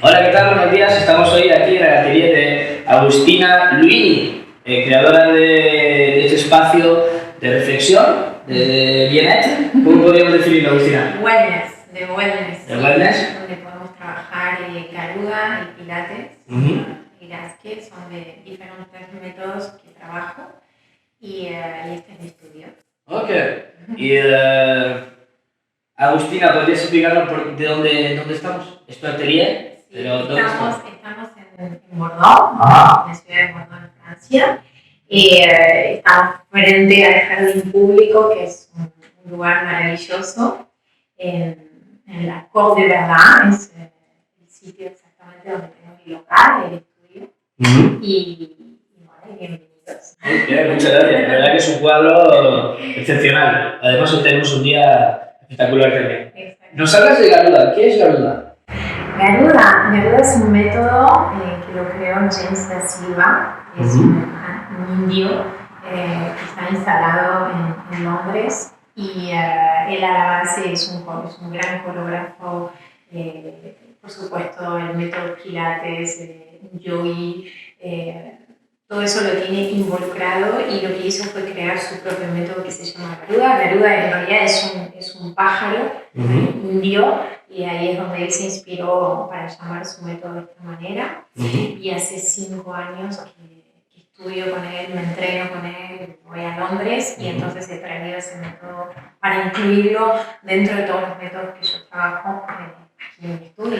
Hola, ¿qué tal? Buenos días. Estamos hoy aquí en el atelier de Agustina Luini, creadora de este espacio de reflexión, de bienestar. ¿Cómo podríamos definirlo, Agustina? Wellness, de wellness. ¿De wellness? Donde podemos trabajar Garuda y Pilates y Gaske, son de diferentes métodos que trabajo y este es mi estudio. Ok. Y Agustina, ¿podrías explicarnos de dónde estamos? ¿Es tu atelier? Sí, Pero ¿dónde estamos en Bordeaux, en la ciudad de Bordeaux, en Francia. Estamos frente al jardín público, que es un lugar maravilloso, en la Cour de Verdun, es el sitio exactamente donde tengo mi local, el estudio. Y bueno, bienvenidos. Okay, muchas gracias. La verdad que es un cuadro excepcional. Además, hoy tenemos un día espectacular también. Exacto. ¿Nos hablas de Garuda? ¿Qué es Garuda? Garuda es un método que lo creó James da Silva, que es un indio que está instalado en Londres y él a la base es un gran coreógrafo, por supuesto el método Pilates, yogi, todo eso lo tiene involucrado y lo que hizo fue crear su propio método que se llama Garuda. Garuda en realidad es un pájaro indio y ahí es donde él se inspiró para llamar su método de esta manera. Y hace 5 años que estudio con él, me entreno con él, voy a Londres y entonces he traído ese método para incluirlo dentro de todos los métodos que yo trabajo aquí en mi estudio.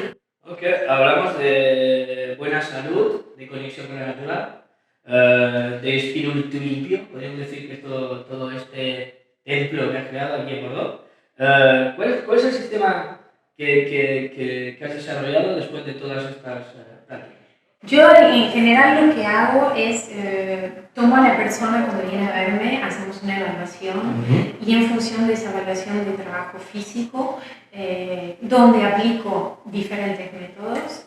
Ok, hablamos de buena salud, de conexión con la naturaleza, de espíritu limpio, podríamos decir que todo este templo que has creado aquí en Bordeaux. ¿Cuál es el sistema que has desarrollado después de todas estas prácticas? Yo en general lo que hago es tomo a la persona cuando viene a verme, hacemos una evaluación y en función de esa evaluación de trabajo físico, donde aplico diferentes métodos,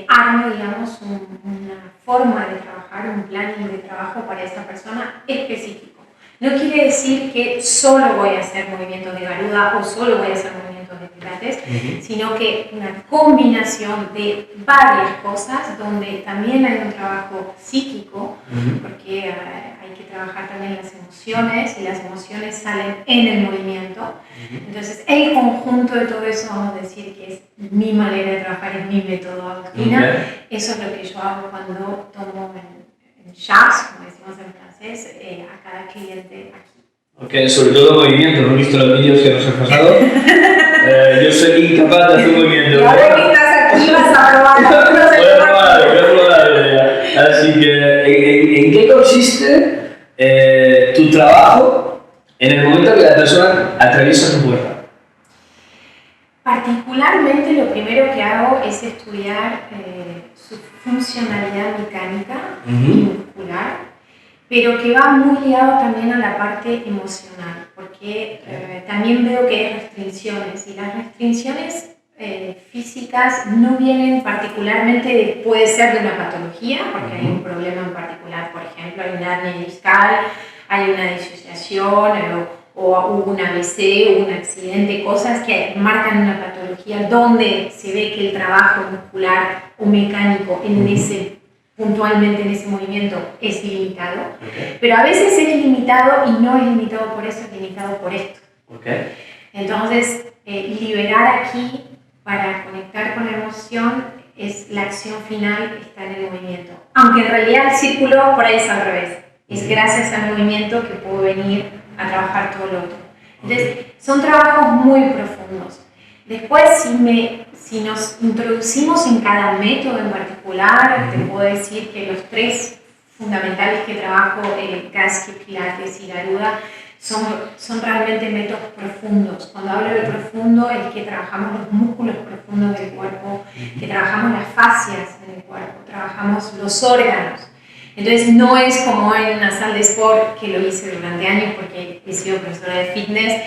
armo, digamos, una forma de trabajar, un planning de trabajo para esa persona específico. No quiere decir que solo voy a hacer movimientos de Garuda o solo voy a hacer movimientos de Pilates, sino que una combinación de varias cosas donde también hay un trabajo psíquico, porque hay que trabajar también las emociones y las emociones salen en el movimiento. Entonces, el conjunto de todo eso, vamos a decir que es mi manera de trabajar, es mi método Agustina. Eso es lo que yo hago cuando tomo en charge, como decimos en francés, a cada cliente aquí. Ok, sobre todo movimiento, no he visto los vídeos que nos has pasado. Yo soy incapaz de hacer movimiento. Y ahora que estás aquí vas a probar. Voy a probar. Así que, ¿en qué consiste tu trabajo en el momento que la persona atraviesa tu puerta? Particularmente lo primero que hago es estudiar su funcionalidad mecánica y muscular, pero que va muy ligado también a la parte emocional, porque también veo que hay restricciones y las restricciones físicas no vienen particularmente, puede ser de una patología, porque hay un problema en particular, por ejemplo, hay una hernia discal, hay una disociación o hubo un ABC, hubo un accidente, cosas que marcan una patología donde se ve que el trabajo muscular o mecánico puntualmente en ese movimiento es limitado, pero a veces es limitado y no es limitado por eso, es limitado por esto. Entonces, liberar aquí para conectar con la emoción es la acción final, está en el movimiento. Aunque en realidad el círculo por ahí es al revés. Es gracias al movimiento que puedo venir a trabajar todo lo otro. Entonces, son trabajos muy profundos. Después, si nos introducimos en cada método en particular, te puedo decir que los 3 fundamentales que trabajo, el Gaske, Pilates y Garuda, son realmente métodos profundos. Cuando hablo de profundo es que trabajamos los músculos profundos del cuerpo, que trabajamos las fascias en el cuerpo, trabajamos los órganos. Entonces no es como en una sala de sport, que lo hice durante años porque he sido profesora de fitness,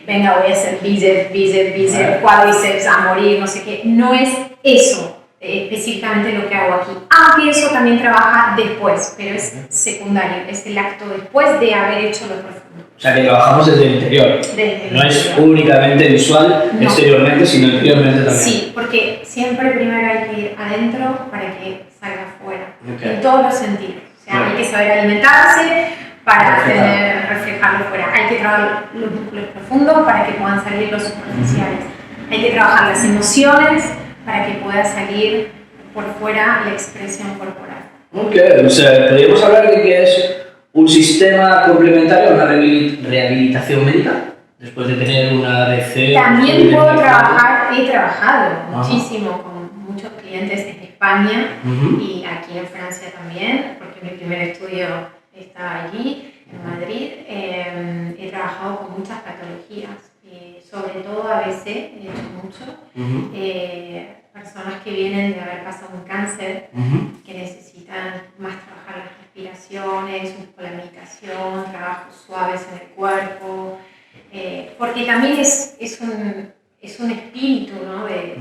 venga, voy a hacer bíceps, cuádriceps a morir, no sé qué. No es eso. específicamente lo que hago aquí. Aunque eso también trabaja después, pero es secundario, es el acto después de haber hecho lo profundo. O sea que trabajamos desde el interior. No es únicamente visual, no, exteriormente, sino interiormente también. Sí, porque siempre primero hay que ir adentro para que salga afuera, en todos los sentidos. O sea, hay que saber alimentarse para reflejarlo fuera. Hay que trabajar los músculos profundos para que puedan salir los superficiales. Hay que trabajar las emociones para que pueda salir por fuera la expresión corporal. Ok, o sea, podríamos hablar de que es un sistema complementario a una rehabilitación médica, después de tener una ADC. También puedo trabajar, he trabajado muchísimo con muchos clientes en España y aquí en Francia también, porque mi primer estudio está allí, en Madrid. He trabajado con muchas patologías, sobre todo ABC, he hecho mucho. Personas que vienen de haber pasado un cáncer, que necesitan más trabajar las respiraciones, la meditación, trabajos suaves en el cuerpo, porque también es un espíritu, ¿no? de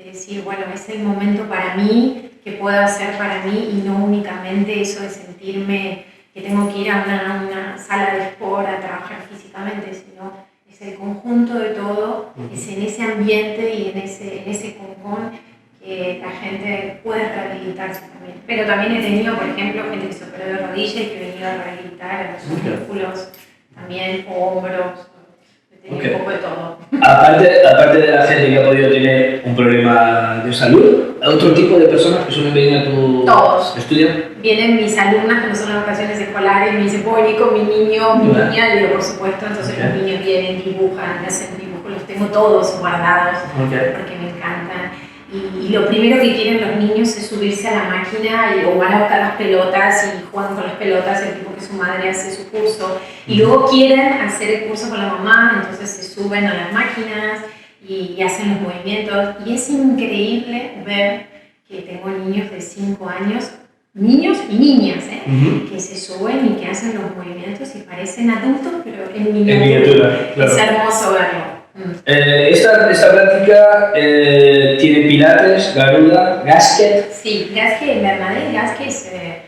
decir, bueno, es el momento para mí, que puedo hacer para mí, y no únicamente eso de sentirme que tengo que ir a una sala de sport a trabajar físicamente, sino es el conjunto de todo, es en ese ambiente y en ese concón que la gente puede rehabilitarse también. Pero también he tenido, por ejemplo, gente que se operó de rodilla y que he venido a rehabilitar los músculos, también hombros, he tenido un poco de todo. Aparte de la gente que ha podido tener un problema de salud, ¿otro tipo de personas que suelen venir a tu estudio? Vienen mis alumnas cuando son las vacaciones escolares y me dicen, ¿puedo venir con mi niño, mi niña? Y digo, por supuesto, entonces los niños vienen, dibujan, hacen dibujos, los tengo todos guardados porque me encantan. Y lo primero que quieren los niños es subirse a la máquina o van a buscar las pelotas y juegan con las pelotas, el tipo que su madre hace su curso. Y luego quieren hacer el curso con la mamá, entonces se suben a las máquinas y hacen los movimientos. Y es increíble ver que tengo niños de 5 años, niños y niñas, que se suben y que hacen los movimientos y parecen adultos, pero en miniatura. Claro. Es hermoso verlo. Esta práctica tiene pilates, garuda, gasket. Sí, gasket, Bernadette Gasquet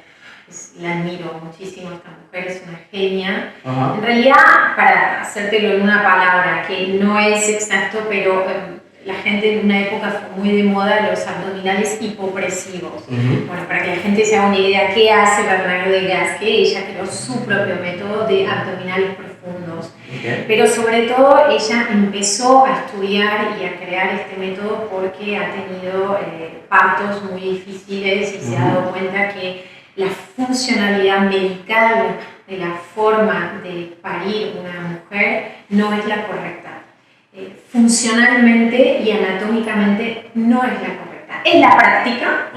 la admiro muchísimo, esta mujer es una genia. En realidad, para hacértelo en una palabra, que no es exacto, pero la gente en una época fue muy de moda los abdominales hipopresivos. Bueno, para que la gente se haga una idea qué hace Bernadette Gasquet, ella creó su propio método de abdominales profundos. Pero sobre todo ella empezó a estudiar y a crear este método porque ha tenido partos muy difíciles y se ha dado cuenta que la funcionalidad medical de la forma de parir una mujer no es la correcta. Funcionalmente y anatómicamente no es la correcta. Es la práctica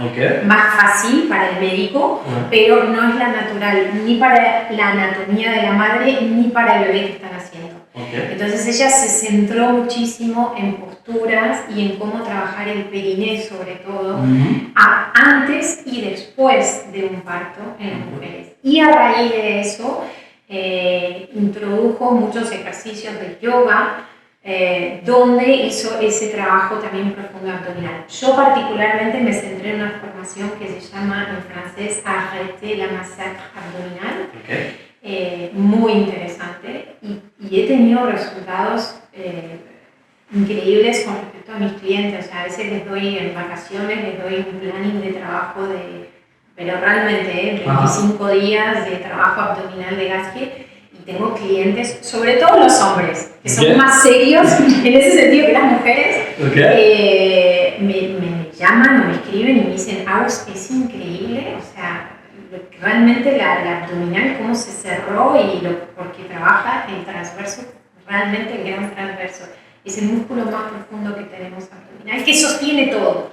más fácil para el médico, pero no es la natural ni para la anatomía de la madre ni para el bebé que están haciendo. Entonces ella se centró muchísimo en posturas y en cómo trabajar el periné sobre todo antes y después de un parto en las mujeres. Y a raíz de eso introdujo muchos ejercicios de yoga donde hizo ese trabajo también profundo abdominal. Yo particularmente me centré en una formación que se llama en francés Arrêter la massacre abdominal. Muy interesante y he tenido resultados increíbles con respecto a mis clientes. O sea, a veces les doy en vacaciones, les doy un planning de trabajo pero realmente 25 días de trabajo abdominal de Gasquet, y tengo clientes, sobre todo los hombres, que son más serios en ese sentido que las mujeres, me llaman o me escriben y me dicen, Aus, es increíble, o sea, realmente la abdominal, cómo se cerró porque trabaja el transverso, realmente el gran transverso. Es el músculo más profundo que tenemos abdominal, que sostiene todo.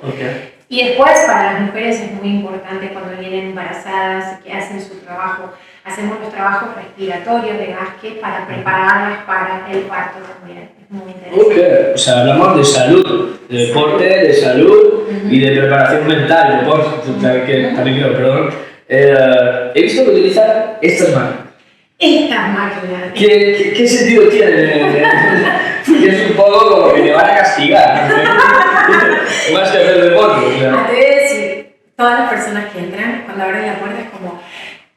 Y después para las mujeres es muy importante cuando vienen embarazadas, que hacen su trabajo. Hacemos los trabajos respiratorios de Gasquet para prepararlas para el parto también. Es muy interesante. O sea, hablamos de salud, de deporte, de salud y de preparación mental, he visto que utilizan estas máquinas. Estas máquinas. ¿Qué sentido tiene? Es un poco como que te van a castigar. Más que hacer deporte. A todas las personas que entran, cuando abren la puerta es como,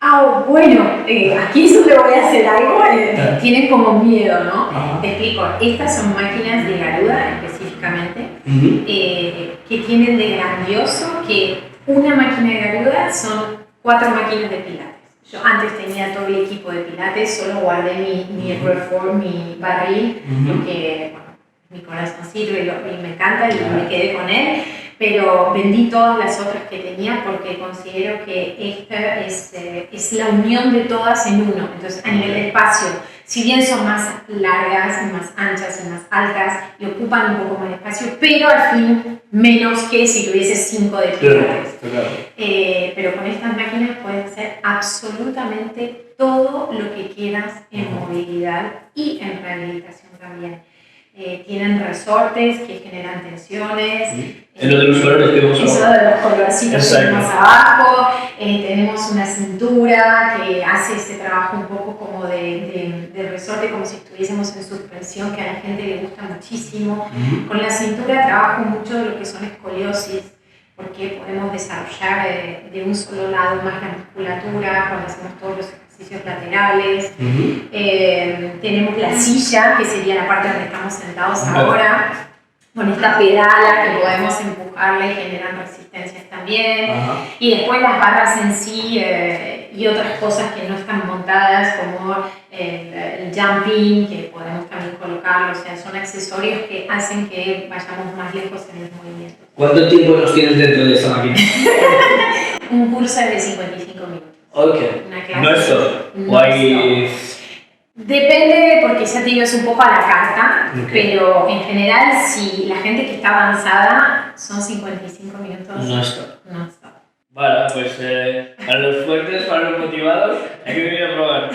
ah, bueno, aquí solo voy a hacer algo, tienen como miedo, ¿no? Ajá. Te explico, estas son máquinas de Garuda específicamente, que tienen de grandioso que una máquina de Garuda son 4 máquinas de pilates. Yo antes tenía todo el equipo de pilates, solo guardé mi reform, mi barril, porque bueno, mi corazoncito y me encanta y me quedé con él, pero vendí todas las otras que tenía porque considero que esta es la unión de todas en uno. Entonces, a nivel de espacio, si bien son más largas, más anchas y más altas y ocupan un poco más de espacio, pero al fin menos que si tuviese 5 de pilates. Pero con estas máquinas puedes hacer absolutamente todo lo que quieras en movilidad y en rehabilitación también. Tienen resortes que generan tensiones. En lo de los colores que vemos abajo. Eso de los colorcitos que tenemos abajo. Tenemos una cintura que hace ese trabajo un poco como de resorte, como si estuviésemos en suspensión, que a la gente le gusta muchísimo. Con la cintura trabajo mucho de lo que son escoliosis, porque podemos desarrollar de un solo lado más la musculatura cuando hacemos todos los ejercicios laterales. Tenemos la silla, que sería la parte donde estamos sentados ahora, con esta pedala que podemos empujarla y generan resistencias también. Y después las barras en sí y otras cosas que no están montadas, como el jumping, que podemos también colocarlo. O sea, son accesorios que hacen que vayamos más lejos en el movimiento. ¿Cuánto tiempo nos tienes dentro de esa máquina? Un curso de 55 minutos. Ok. Una clase. ¿No es todo? ¿O hay...? Depende, porque ya te digo, es un poco a la carta, pero en general, si la gente que está avanzada son 55 minutos. No es todo. No es todo. Vale, pues para los fuertes, para los motivados, hay que venir a probar.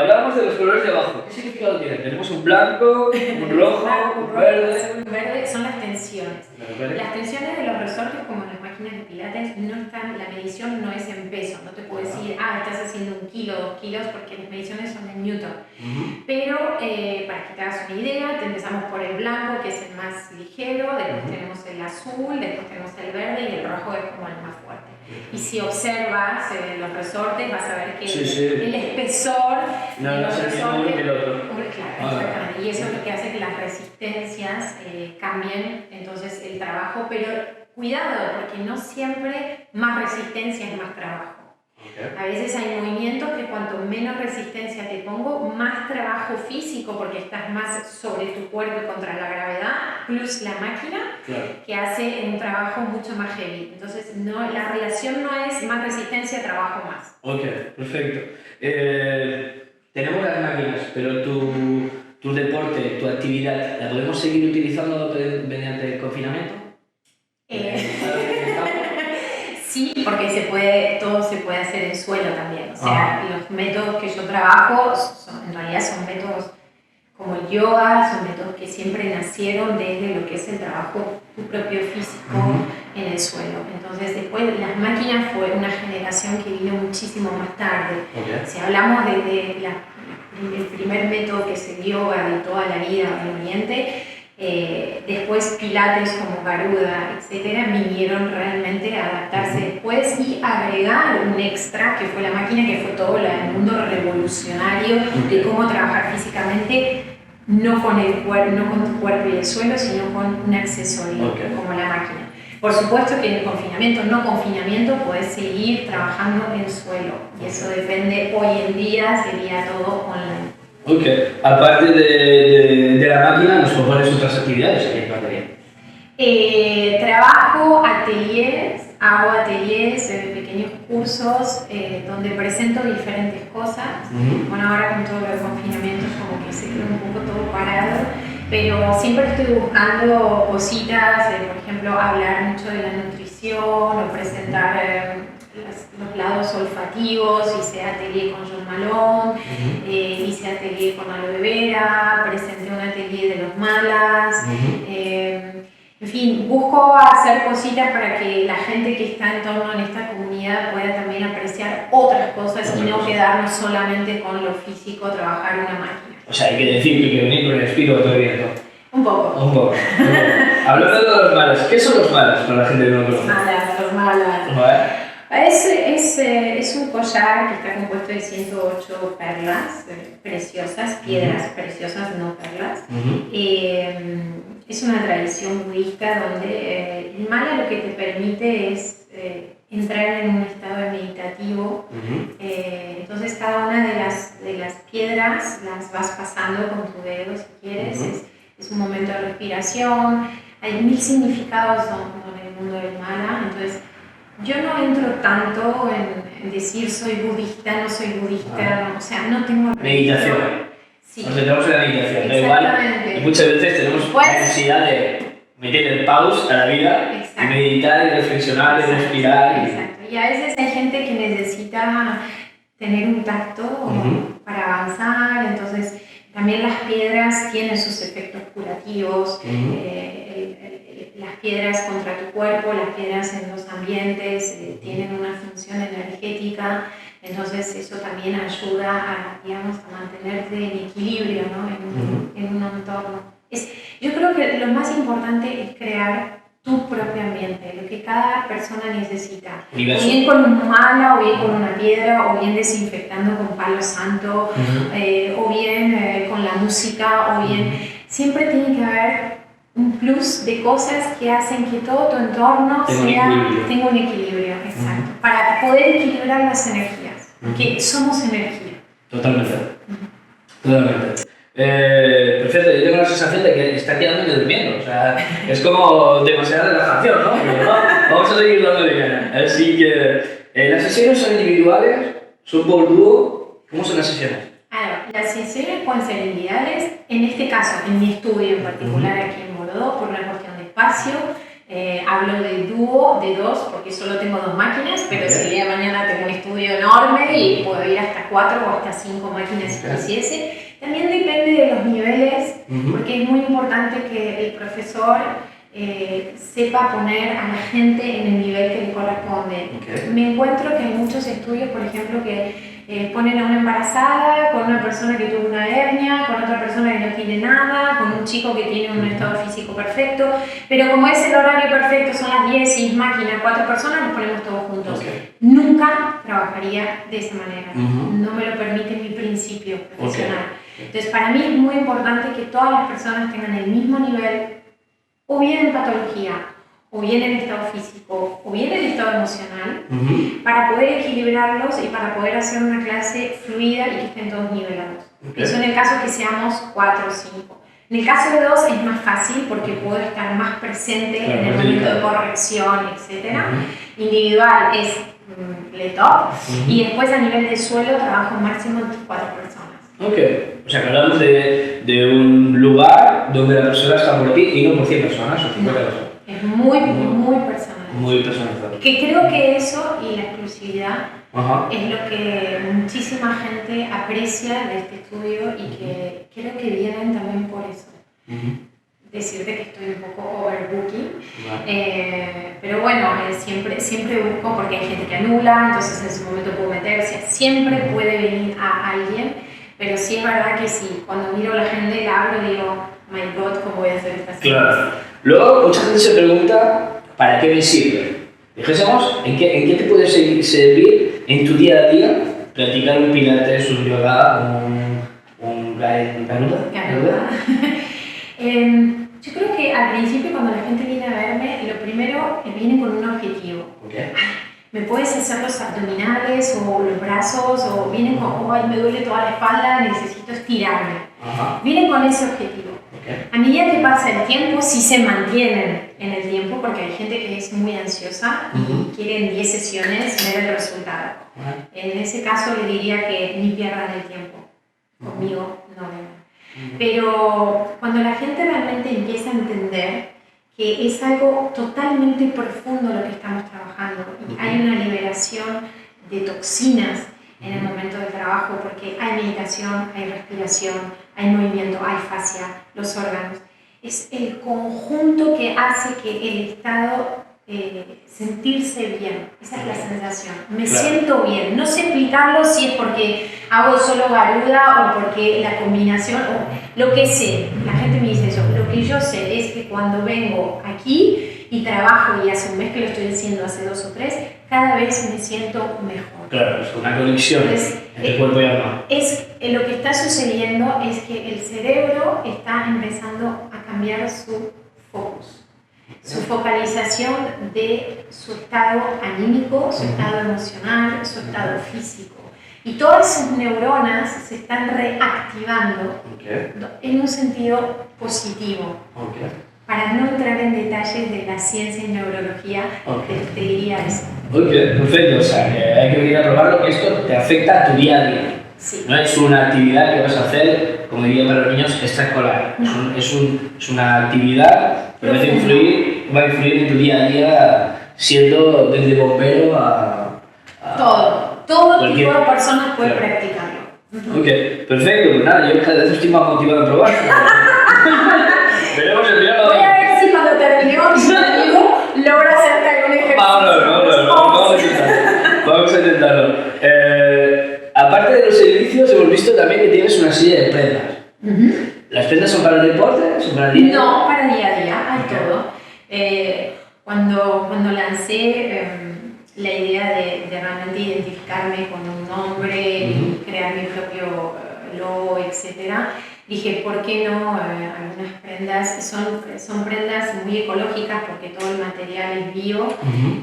Hablábamos de los colores de abajo. ¿Qué significado tiene? Tenemos un blanco, un rojo, un verde. Un verde son las tensiones. Las tensiones de los resortes, como en las máquinas de pilates, no están, la medición no es en peso. No te puedo decir, estás haciendo 1 kilo, 2 kilos, porque las mediciones son en newton. Pero para que te hagas una idea, empezamos por el blanco, que es el más ligero, después tenemos el azul, después tenemos el verde y el rojo es como el más fuerte. Y si observas los resortes, vas a ver que el espesor no de los es el mismo resortes, que el otro. Claro, exactamente. Y eso es lo que hace que las resistencias cambien entonces el trabajo, pero cuidado, porque no siempre más resistencia es más trabajo. A veces hay movimientos que cuanto menos resistencia te pongo, más trabajo físico, porque estás más sobre tu cuerpo y contra la gravedad, plus la máquina, que hace un trabajo mucho más heavy. Entonces, la relación no es más resistencia, trabajo más. Ok, perfecto. Tenemos las máquinas, pero tu deporte, tu actividad, ¿la podemos seguir utilizando mediante el confinamiento? Sí, porque todo se puede hacer en suelo también. O sea, los métodos que yo trabajo en realidad son métodos como el yoga, son métodos que siempre nacieron desde lo que es el trabajo tu propio físico en el suelo. Entonces, después las máquinas fue una generación que vino muchísimo más tarde. Si hablamos de el primer método que se dio de toda la vida en Oriente, después pilates como Garuda, etcétera, vinieron realmente a adaptarse después y agregar un extra que fue la máquina, que fue todo el mundo revolucionario de cómo trabajar físicamente, no con tu cuerpo y el suelo, sino con un accesorio como la máquina. Por supuesto que en el confinamiento, no confinamiento, puedes seguir trabajando en suelo, y eso depende, hoy en día sería todo online. Ok, aparte de la máquina, ¿nos propones otras actividades aquí en Batería? Trabajo hago ateliers, pequeños cursos donde presento diferentes cosas. Bueno, ahora con todo el confinamiento como que se quedó un poco todo parado, pero siempre estoy buscando cositas, por ejemplo, hablar mucho de la nutrición o presentar los lados olfativos, hice atelier con John Malone, hice atelier con aloe vera, presenté un atelier de los malas, en fin, busco hacer cositas para que la gente que está en torno en esta comunidad pueda también apreciar otras cosas y no quedarnos solamente con lo físico, trabajar una máquina. O sea, hay que decir que venir con el espíritu todo abierto. Un poco. Un poco. Hablando de los malos, ¿qué son los malos para la gente que no conoce? Los malas. Vale. Es un collar que está compuesto de 108 perlas preciosas, piedras preciosas, no perlas. Es una tradición budista donde el mala lo que te permite es entrar en un estado meditativo. Entonces cada una de las piedras las vas pasando con tu dedo si quieres. Es un momento de respiración. Hay 1000 significados en el mundo del mala. Entonces yo no entro tanto en decir soy budista, no soy budista, o sea, no tengo... Meditación. Sí. Nos centramos en la meditación, da igual. Y muchas veces tenemos la necesidad de meter el pause a la vida. Exacto. Y meditar y reflexionar y respirar. Exacto. Y a veces hay gente que necesita tener un tacto para avanzar, entonces también las piedras tienen sus efectos curativos. Las piedras contra tu cuerpo, las piedras en los ambientes tienen una función energética, entonces eso también ayuda a mantenerte en equilibrio, ¿no? en un entorno. Yo creo que lo más importante es crear tu propio ambiente, lo que cada persona necesita. O bien con un mala, o bien con una piedra, o bien desinfectando con palo santo, o bien con la música, o bien... Siempre tiene que haber un plus de cosas que hacen que todo tu entorno tenga un equilibrio, exacto, para poder equilibrar las energías, que somos energía. Totalmente. Totalmente. Perfecto, yo tengo la sensación de que está quedándome durmiendo, o sea, es como demasiada relajación, ¿no? Pero vamos a seguir dando de gana. Así que, ¿las sesiones son individuales? ¿Son por dúo? ¿Cómo son las sesiones? Las sesiones pueden ser individuales, en este caso, en mi estudio en particular aquí en Borodó, por una cuestión de espacio, hablo de dúo, de dos, porque solo tengo 2 máquinas, pero si el día de mañana tengo un estudio enorme y puedo ir hasta 4 o hasta 5 máquinas si quisiese. También depende de los niveles, porque es muy importante que el profesor sepa poner a la gente en el nivel que le corresponde. Me encuentro que hay muchos estudios, por ejemplo, que ponen a una embarazada con una persona que tuvo una hernia, con otra persona que no tiene nada, con un chico que tiene un estado físico perfecto, pero como es el horario perfecto, son las 10, 6 máquinas, 4 personas, los ponemos todos juntos. Nunca trabajaría de esa manera, no me lo permite mi principio profesional. Entonces para mí es muy importante que todas las personas tengan el mismo nivel, o bien en patología, o bien en estado físico, o bien en estado emocional, para poder equilibrarlos y para poder hacer una clase fluida y que estén todos nivelados. Eso en el caso que seamos 4 o 5. En el caso de 2 es más fácil porque puedo estar más presente en el momento de corrección, etc. Individual es top, y después a nivel de suelo trabajo máximo 4 personas. O sea que hablamos de un lugar donde la persona está por ti y no por 100 personas o 50 personas. Es muy personal. Muy personalizado. Que creo que eso y la exclusividad es lo que muchísima gente aprecia de este estudio y que creo que vienen también por eso. Decirte que estoy un poco overbooking, pero bueno, siempre busco porque hay gente que anula, entonces en ese momento puedo meterse, siempre puede venir a alguien, pero sí es verdad que sí, cuando miro la agenda y la abro digo, my God, ¿cómo voy a hacer esta serie? Claro. Luego, mucha gente se pregunta, ¿para qué me sirve? Dijésemos, ¿en qué te puede servir en tu día a día practicar un pilates, un yoga, un garuda? Yo creo que al principio cuando la gente viene a verme, lo primero viene con un objetivo. ¿Me puedes hacer los abdominales o los brazos? O vienen con, ay, me duele toda la espalda, necesito estirarme. Vienen con ese objetivo. A medida que pasa el tiempo, sí se mantienen en el tiempo, porque hay gente que es muy ansiosa y quiere en 10 sesiones ver el resultado. En ese caso le diría que ni pierdan el tiempo. Conmigo no vengan. Pero cuando la gente realmente empieza a entender que es algo totalmente profundo lo que estamos trabajando y hay una liberación de toxinas en el momento del trabajo, porque hay meditación, hay respiración, hay movimiento, hay fascia, los órganos. Es el conjunto que hace que el estado sentirse bien, esa es la sensación. Me siento bien, no sé explicarlo si es porque hago solo garuda o porque la combinación, o lo que sé, la gente me dice eso, lo que yo yo sé es que cuando vengo aquí y trabajo, y hace un mes que lo estoy haciendo, hace 2 o 3, cada vez me siento mejor. Claro, es una conexión entre cuerpo y alma. Lo que está sucediendo es que el cerebro está empezando a cambiar su focus, su focalización de su estado anímico, su estado emocional, su estado físico. Y todas sus neuronas se están reactivando en un sentido positivo. Para no entrar en detalles de la ciencia y neurología, te diría eso. Ok, perfecto. O sea, que hay que venir a probarlo. Esto te afecta a tu día a día. Sí. No es una actividad que vas a hacer, como diría para los niños, extraescolar. No. Es una actividad que va a influir en tu día a día, siendo desde bombero a Todo cualquier tipo de personas puede practicarlo. Ok, perfecto. Pues nada, yo cada vez estoy más motivado a probar. Veremos el día. Voy a ver si cuando terminemos logro hacerte algún ejercicio. Vamos a intentarlo. Aparte de los servicios, hemos visto también que tienes una silla de prendas. ¿Las prendas son para el deporte? ¿Son para el día? No, para día a día, hay todo. Cuando lancé la idea de realmente identificarme con un nombre y crear mi propio logo, etc., dije, ¿por qué no? Algunas prendas son prendas muy ecológicas porque todo el material es bio,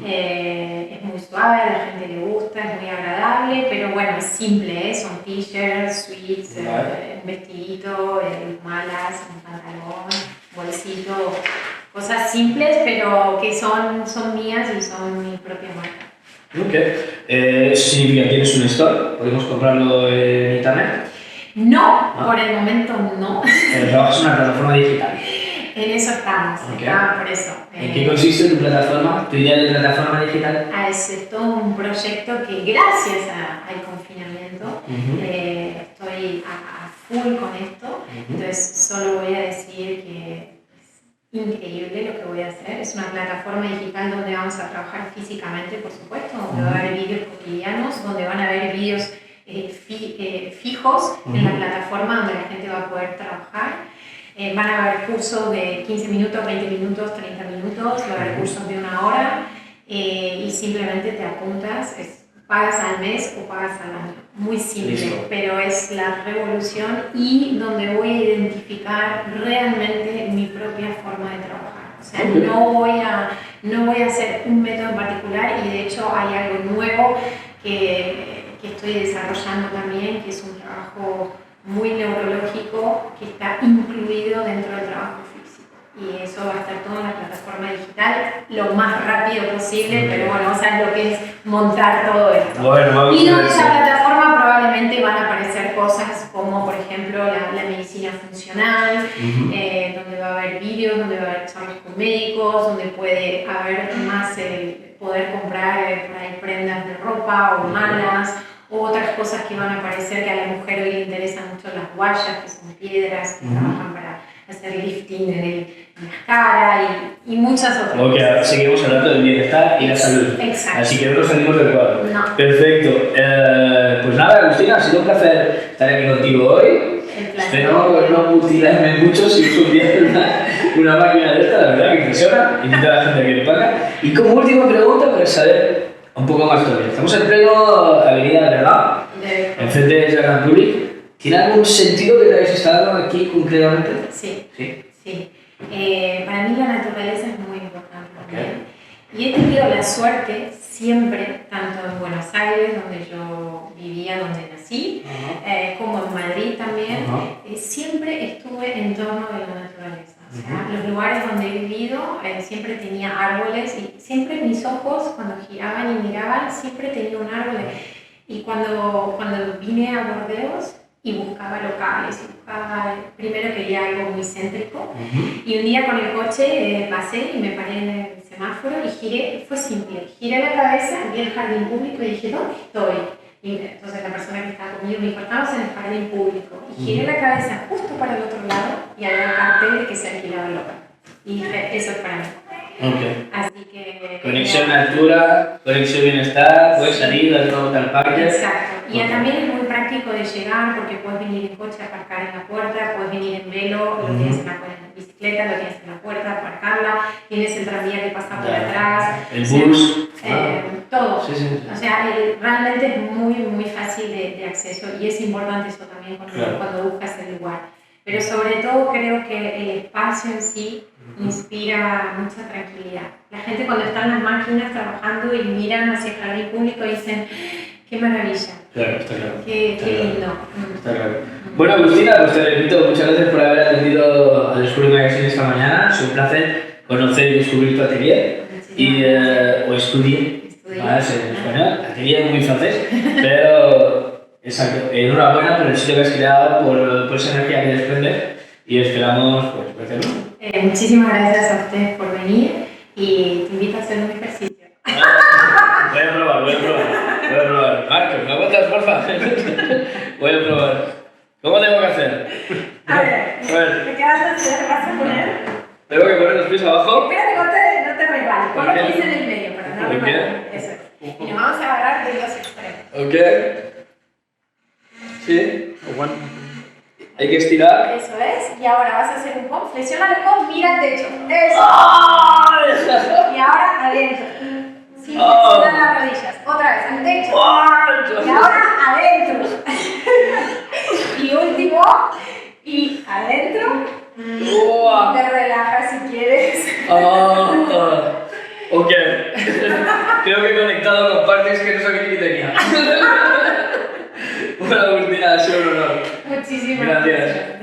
es muy suave, a la gente le gusta, es muy agradable, pero bueno, es simple, son t-shirts, sweats, un vestidito, malas, un pantalón, bolsito, cosas simples pero que son mías y son mi propia marca. Ok. ¿Eso significa que tienes un store? ¿Podemos comprarlo en internet? No, por el momento no. Trabajas en una plataforma digital. En eso estamos, por eso. ¿En qué consiste tu plataforma, tu idea de plataforma digital? Es todo un proyecto que gracias al confinamiento estoy a full con esto, entonces solo voy a decir que es increíble lo que voy a hacer. Es una plataforma digital donde vamos a trabajar físicamente, por supuesto, donde va a haber vídeos cotidianos, donde van a haber vídeos fijos en la plataforma donde la gente va a poder trabajar. Van a haber cursos de 15 minutos, 20 minutos, 30 minutos, va a haber cursos de 1 hora y simplemente te apuntas, pagas al mes o pagas al año. Muy simple, Listo. pero es la revolución y donde voy a identificar realmente mi propia forma de trabajar. O sea, no voy a hacer un método en particular y de hecho hay algo nuevo que estoy desarrollando también, que es un trabajo muy neurológico que está incluido dentro del trabajo físico. Y eso va a estar todo en la plataforma digital lo más rápido posible, pero bueno, vamos a ver lo que es montar todo esto. Bueno, y en esa plataforma probablemente van a aparecer cosas como, por ejemplo, la medicina funcional, donde va a haber vídeos, donde va a haber charlas con médicos, donde puede haber más poder comprar por ahí prendas de ropa o malas, o otras cosas que van a aparecer que a la mujer hoy le interesan mucho las guayas, que son piedras, que trabajan para hacer lifting en la cara y muchas otras cosas. Ok, seguimos hablando del bienestar y la salud. Exacto. Así que no nos salimos del cuadro. No. Perfecto. Pues nada, Agustina, ha sido un placer estar aquí contigo hoy. Espero no mutilarme mucho si uso un día una máquina de esta, la verdad que impresiona, invita a la gente a que le paga. Y como última pregunta, para saber un poco más todavía. Estamos en pleno Avenida de Verdad, enfrente de Jardin Public. ¿Tiene algún sentido que te hayas estado aquí concretamente? Sí. ¿Sí? Sí. Para mí la naturaleza es muy importante también. Y he tenido la suerte siempre, tanto en Buenos Aires, donde yo vivía, donde nací, como en Madrid también, siempre estuve en torno de la naturaleza. O sea, los lugares donde he vivido siempre tenía árboles y siempre mis ojos cuando giraban y miraban siempre tenía un árbol. Y cuando vine a Bordeaux y buscaba locales, primero quería algo muy céntrico y un día con el coche pasé y me paré en el semáforo y giré, fue simple, giré la cabeza, vi el jardín público y dije, ¿dónde estoy? Y entonces la persona que estaba conmigo me dijo, estamos en el jardín público. Y giré la cabeza justo para el otro lado y había un cartel de que se alquilaba el local. Y dije, eso es para mí. Así que... Conexión altura, conexión bienestar, puedes salir, dar una vuelta al parque. Exacto. Y también es muy práctico práctico de llegar porque puedes venir en coche, aparcar en la puerta, puedes venir en velo, lo tienes en la bicicleta, lo tienes en la puerta, aparcarla, tienes el tranvía que pasa por atrás, el bus, todo. Sí, sí, sí. O sea, realmente es muy fácil de acceso y es importante eso también cuando buscas el lugar. Pero sobre todo creo que el espacio en sí inspira mucha tranquilidad. La gente cuando está en las máquinas trabajando y miran hacia el jardín público dicen, qué maravilla. Claro, está claro. Qué lindo. Está claro. Bueno, Agustina, pues te repito, muchas gracias por haber atendido a Descubre Magazine esta mañana. Es un placer conocer y descubrir tu atelier. O estudiar, más en español. Atelier es muy francés, pero exacto. Enhorabuena por el sitio que has creado, por esa energía que desprendes y esperamos pues, verlo. Muchísimas gracias a ustedes por venir y te invito a hacer un ejercicio. Voy a probar. Marcos, ¿me aguantas, porfa? Voy a probar. ¿Cómo tengo que hacer? A ver, ¿qué vas a hacer? ¿Vas a poner? ¿Tengo que poner los pies abajo? Espera que no te resbales. Pon los pies en el medio para no resbalar. Eso es. Y nos vamos a agarrar de los extremos. Ok. Sí. Hay que estirar. Eso es. Y ahora vas a hacer un pump. Flexiona el pump, mira el techo. Eso. ¡Ay! Y ahora adentro. Sin flexionar las rodillas. Otra vez, al techo. Y ahora adentro. Y último. Y adentro. Y te relajas si quieres. Ok. Creo que he conectado con partes que no sabía que tenía. Bueno, Agustina, ha sido un honor. Muchísimas gracias.